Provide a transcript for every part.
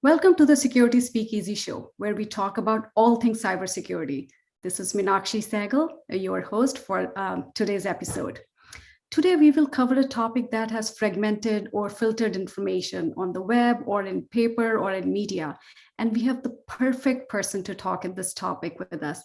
Welcome to the Security Speakeasy Show, where we talk about all things cybersecurity. This is Meenakshi Sehgal, your host for today's episode. Today, we will cover a topic that has fragmented or filtered information on the web or in paper or in media. And we have the perfect person to talk at this topic with us.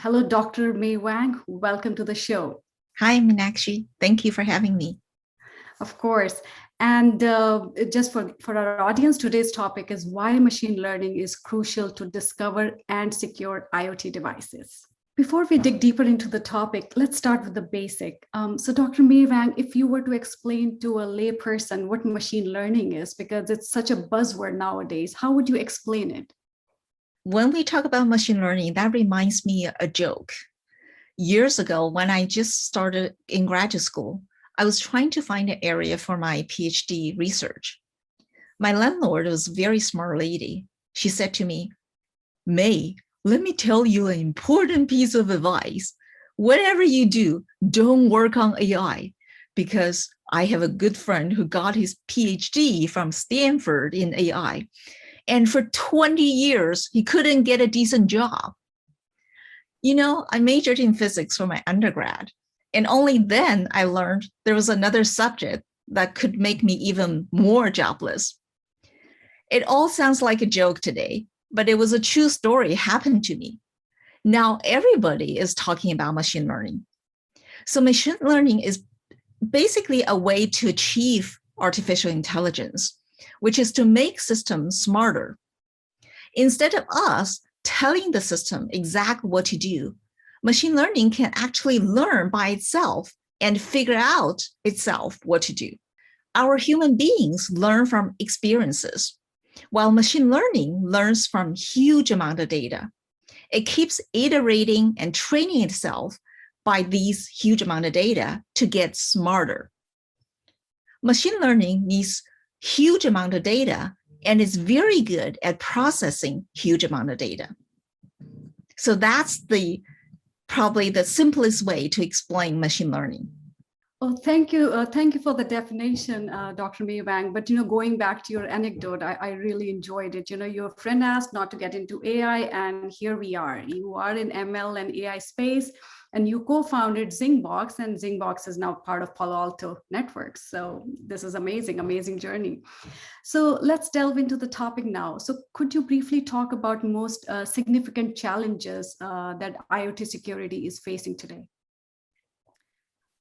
Hello, Dr. Mei Wang. Welcome to the show. Hi, Meenakshi. Thank you for having me. Of course. And just for our audience, today's topic is why machine learning is crucial to discover and secure IoT devices. Before we dig deeper into the topic, let's start with the basic. So Dr. Mei Wang, if you were to explain to a layperson what machine learning is, because it's such a buzzword nowadays, how would you explain it? When we talk about machine learning, that reminds me of a joke. Years ago, when I just started in graduate school, I was trying to find an area for my PhD research. My landlord was a very smart lady. She said to me, "May, let me tell you an important piece of advice. Whatever you do, don't work on AI, because I have a good friend who got his PhD from Stanford in AI. And for 20 years, he couldn't get a decent job." You know, I majored in physics for my undergrad, and only then I learned there was another subject that could make me even more jobless. It all sounds like a joke today, but it was a true story happened to me. Now everybody is talking about machine learning. So machine learning is basically a way to achieve artificial intelligence, which is to make systems smarter. Instead of us telling the system exactly what to do, machine learning can actually learn by itself and figure out itself what to do. Our human beings learn from experiences, while machine learning learns from huge amount of data. It keeps iterating and training itself by these huge amount of data to get smarter. Machine learning needs huge amount of data and is very good at processing huge amount of data. So that's probably the simplest way to explain machine learning. Oh, thank you. Thank you for the definition, Dr. Mei Wang. But, going back to your anecdote, I really enjoyed it. Your friend asked not to get into AI, and here we are. You are in ML and AI space, and you co-founded Zingbox, and Zingbox is now part of Palo Alto Networks. So this is amazing, amazing journey. So let's delve into the topic now. So could you briefly talk about most significant challenges that IoT security is facing today?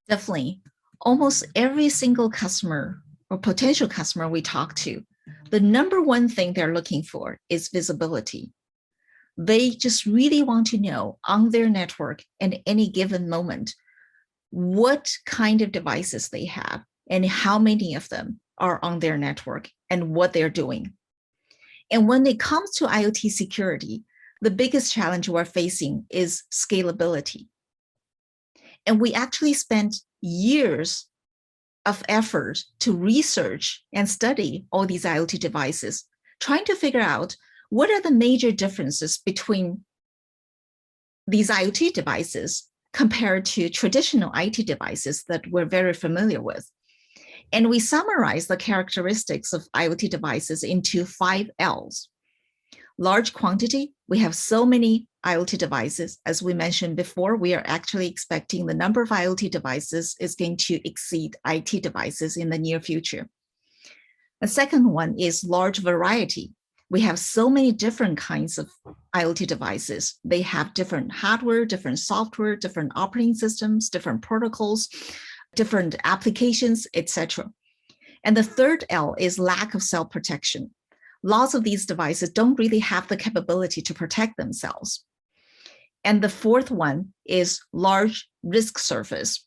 Definitely. Almost every single customer or potential customer we talk to, the number one thing they're looking for is visibility. They just really want to know on their network at any given moment what kind of devices they have and how many of them are on their network and what they're doing. And when it comes to IoT security, the biggest challenge we're facing is scalability. And we actually spent years of effort to research and study all these IoT devices, trying to figure out what are the major differences between these IoT devices compared to traditional IT devices that we're very familiar with. And we summarize the characteristics of IoT devices into 5 L's. Large quantity, we have so many IoT devices. As we mentioned before, we are actually expecting the number of IoT devices is going to exceed IT devices in the near future. The second one is large variety. We have so many different kinds of IoT devices. They have different hardware, different software, different operating systems, different protocols, different applications, etc. And the third L is lack of self-protection. Lots of these devices don't really have the capability to protect themselves. And the fourth one is large risk surface.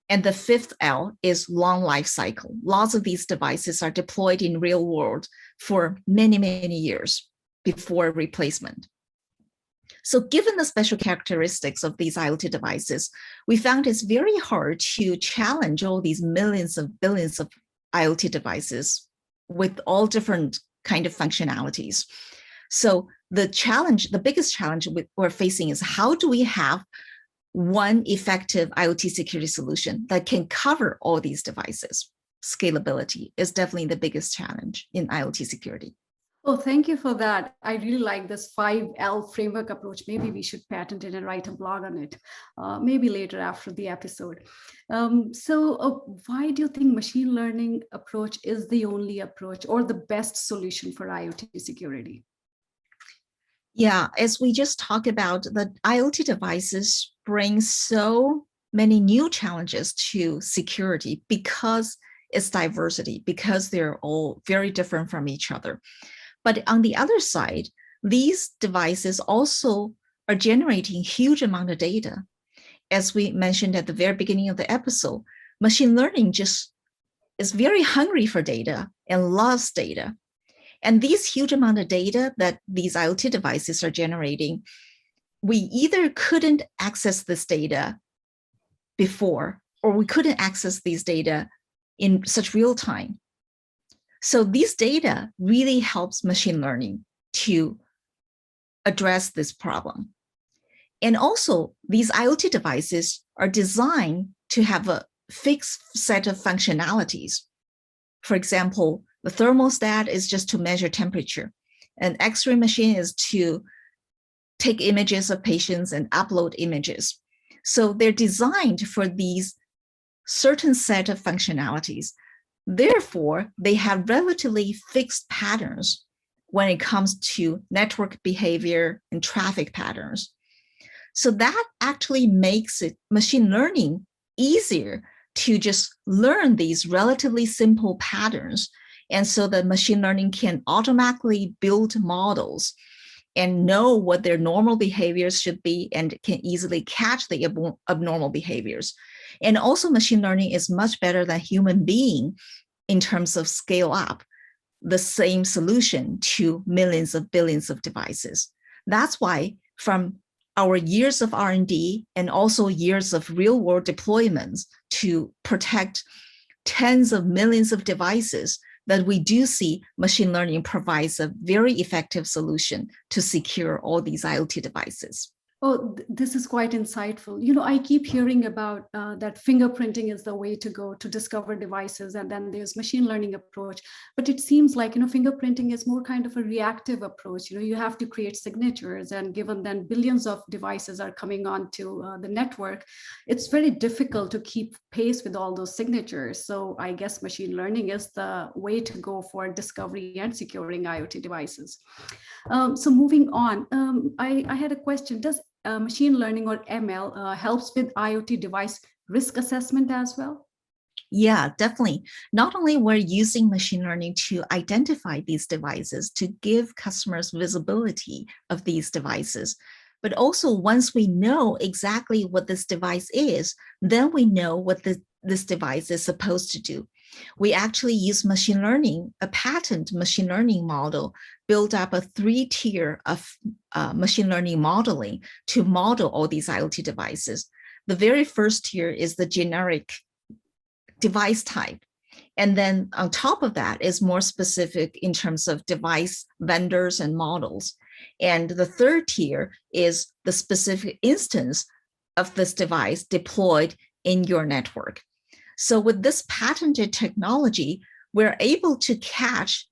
And the fifth L is long life cycle. Lots of these devices are deployed in real world for many, many years before replacement. So given the special characteristics of these IoT devices, we found it's very hard to challenge all these millions of billions of IoT devices with all different kind of functionalities. So the biggest challenge we're facing is how do we have one effective IoT security solution that can cover all these devices? Scalability is definitely the biggest challenge in IoT security. Oh, thank you for that. I really like this 5L framework approach. Maybe we should patent it and write a blog on it, maybe later after the episode. Why do you think machine learning approach is the only approach or the best solution for IoT security? Yeah, as we just talked about, the IoT devices bring so many new challenges to security because it's diversity, because they're all very different from each other. But on the other side, these devices also are generating huge amount of data. As we mentioned at the very beginning of the episode, machine learning just is very hungry for data and loves data. And these huge amount of data that these IoT devices are generating, we either couldn't access this data before, or we couldn't access these data in such real time. So these data really helps machine learning to address this problem. And also, these IoT devices are designed to have a fixed set of functionalities. For example, the thermostat is just to measure temperature. An X-ray machine is to take images of patients and upload images. So they're designed for these certain set of functionalities. Therefore, they have relatively fixed patterns when it comes to network behavior and traffic patterns. So that actually makes it machine learning easier to just learn these relatively simple patterns. And so the machine learning can automatically build models and know what their normal behaviors should be and can easily catch the abnormal behaviors. And also machine learning is much better than human being in terms of scale up the same solution to millions of billions of devices. That's why from our years of R&D and also years of real world deployments to protect tens of millions of devices, that we do see machine learning provides a very effective solution to secure all these IoT devices. Oh, this is quite insightful. I keep hearing about that fingerprinting is the way to go to discover devices, and then there's machine learning approach. But it seems like, fingerprinting is more kind of a reactive approach. You have to create signatures, and given then billions of devices are coming onto the network, it's very difficult to keep pace with all those signatures. So I guess machine learning is the way to go for discovery and securing IoT devices. So moving on, I had a question. Does machine learning or ML helps with IoT device risk assessment as well? Yeah, definitely. Not only we're using machine learning to identify these devices, to give customers visibility of these devices, but also once we know exactly what this device is, then we know what this device is supposed to do. We actually use machine learning, a patent machine learning model, build up a 3-tier of machine learning modeling to model all these IoT devices. The very first tier is the generic device type. And then on top of that is more specific in terms of device vendors and models. And the third tier is the specific instance of this device deployed in your network. So with this patented technology, we're able to catch,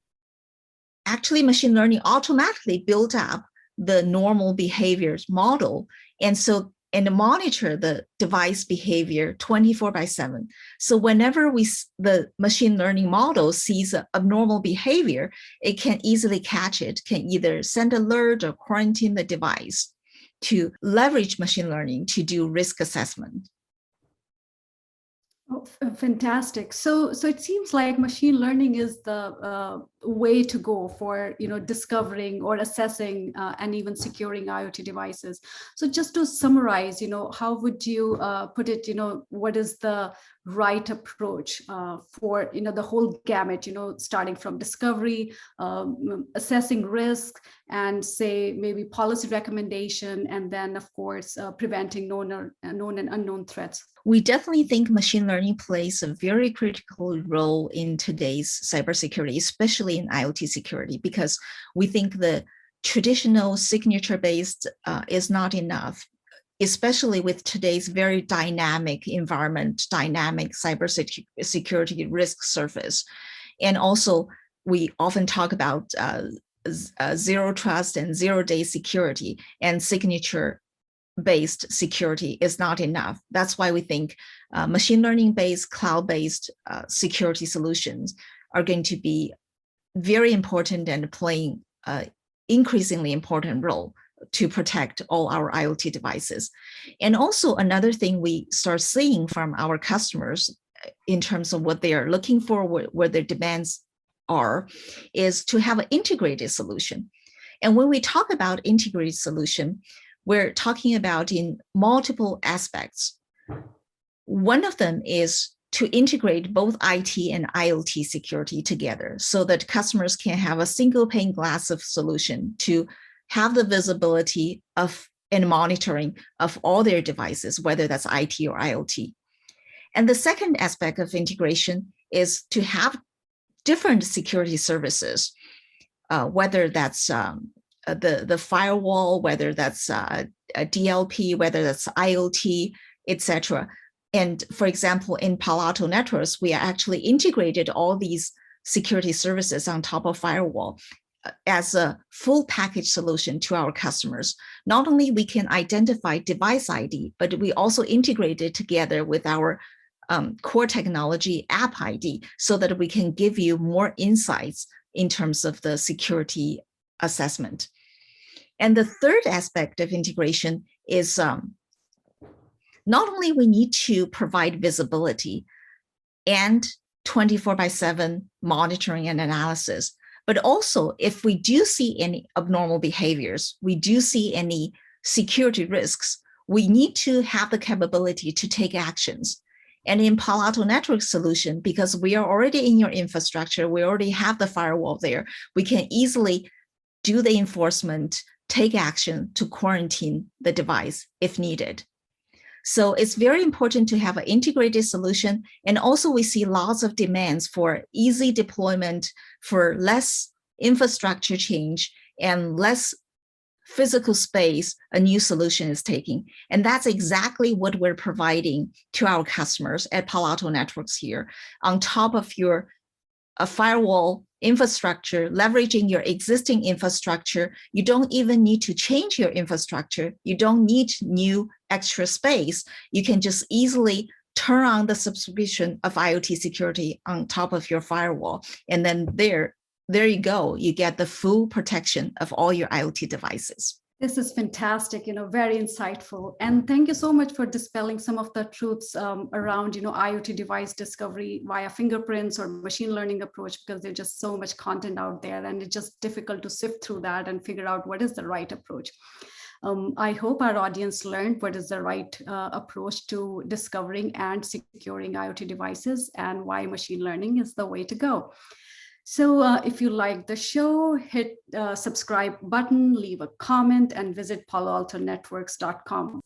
actually machine learning automatically build up the normal behaviors model. And monitor the device behavior 24/7. So whenever the machine learning model sees an abnormal behavior, it can easily catch it, can either send alert or quarantine the device to leverage machine learning to do risk assessment. Oh, fantastic. So it seems like machine learning is the way to go for discovering or assessing and even securing IoT devices. So just to summarize, how would you put it? What is the right approach for the whole gamut? Starting from discovery, assessing risk, and say maybe policy recommendation, and then of course preventing known and unknown threats. We definitely think machine learning plays a very critical role in today's cybersecurity, especially in IoT security, because we think the traditional signature-based is not enough, especially with today's very dynamic environment, dynamic cybersecurity risk surface. And also, we often talk about zero trust and zero-day security, and signature-based security is not enough. That's why we think machine learning-based, cloud-based security solutions are going to be very important and playing an increasingly important role to protect all our IoT devices. And also another thing we start seeing from our customers in terms of what they are looking for, where their demands are, is to have an integrated solution. And when we talk about integrated solution, we're talking about in multiple aspects. One of them is to integrate both IT and IoT security together so that customers can have a single pane glass of solution to have the visibility of and monitoring of all their devices, whether that's IT or IoT. And the second aspect of integration is to have different security services, whether that's the firewall, whether that's a DLP, whether that's IoT, etc. And for example, in Palo Alto Networks, we actually integrated all these security services on top of firewall as a full package solution to our customers. Not only we can identify device ID, but we also integrate it together with our core technology app ID so that we can give you more insights in terms of the security assessment. And the third aspect of integration is not only we need to provide visibility and 24/7 monitoring and analysis, but also if we do see any abnormal behaviors, we do see any security risks, we need to have the capability to take actions. And in Palo Alto Networks solution, because we are already in your infrastructure, we already have the firewall there, we can easily do the enforcement, take action to quarantine the device if needed. So it's very important to have an integrated solution. And also we see lots of demands for easy deployment, for less infrastructure change and less physical space a new solution is taking. And that's exactly what we're providing to our customers at Palo Alto Networks here. On top of your firewall infrastructure, leveraging your existing infrastructure, you don't even need to change your infrastructure. You don't need new extra space. You can just easily turn on the subscription of IoT security on top of your firewall. And then there you go. You get the full protection of all your IoT devices. This is fantastic, very insightful. And thank you so much for dispelling some of the truths around, IoT device discovery via fingerprints or machine learning approach, because there's just so much content out there and it's just difficult to sift through that and figure out what is the right approach. I hope our audience learned what is the right approach to discovering and securing IoT devices and why machine learning is the way to go. So if you like the show, hit subscribe button, leave a comment, and visit paloaltonetworks.com.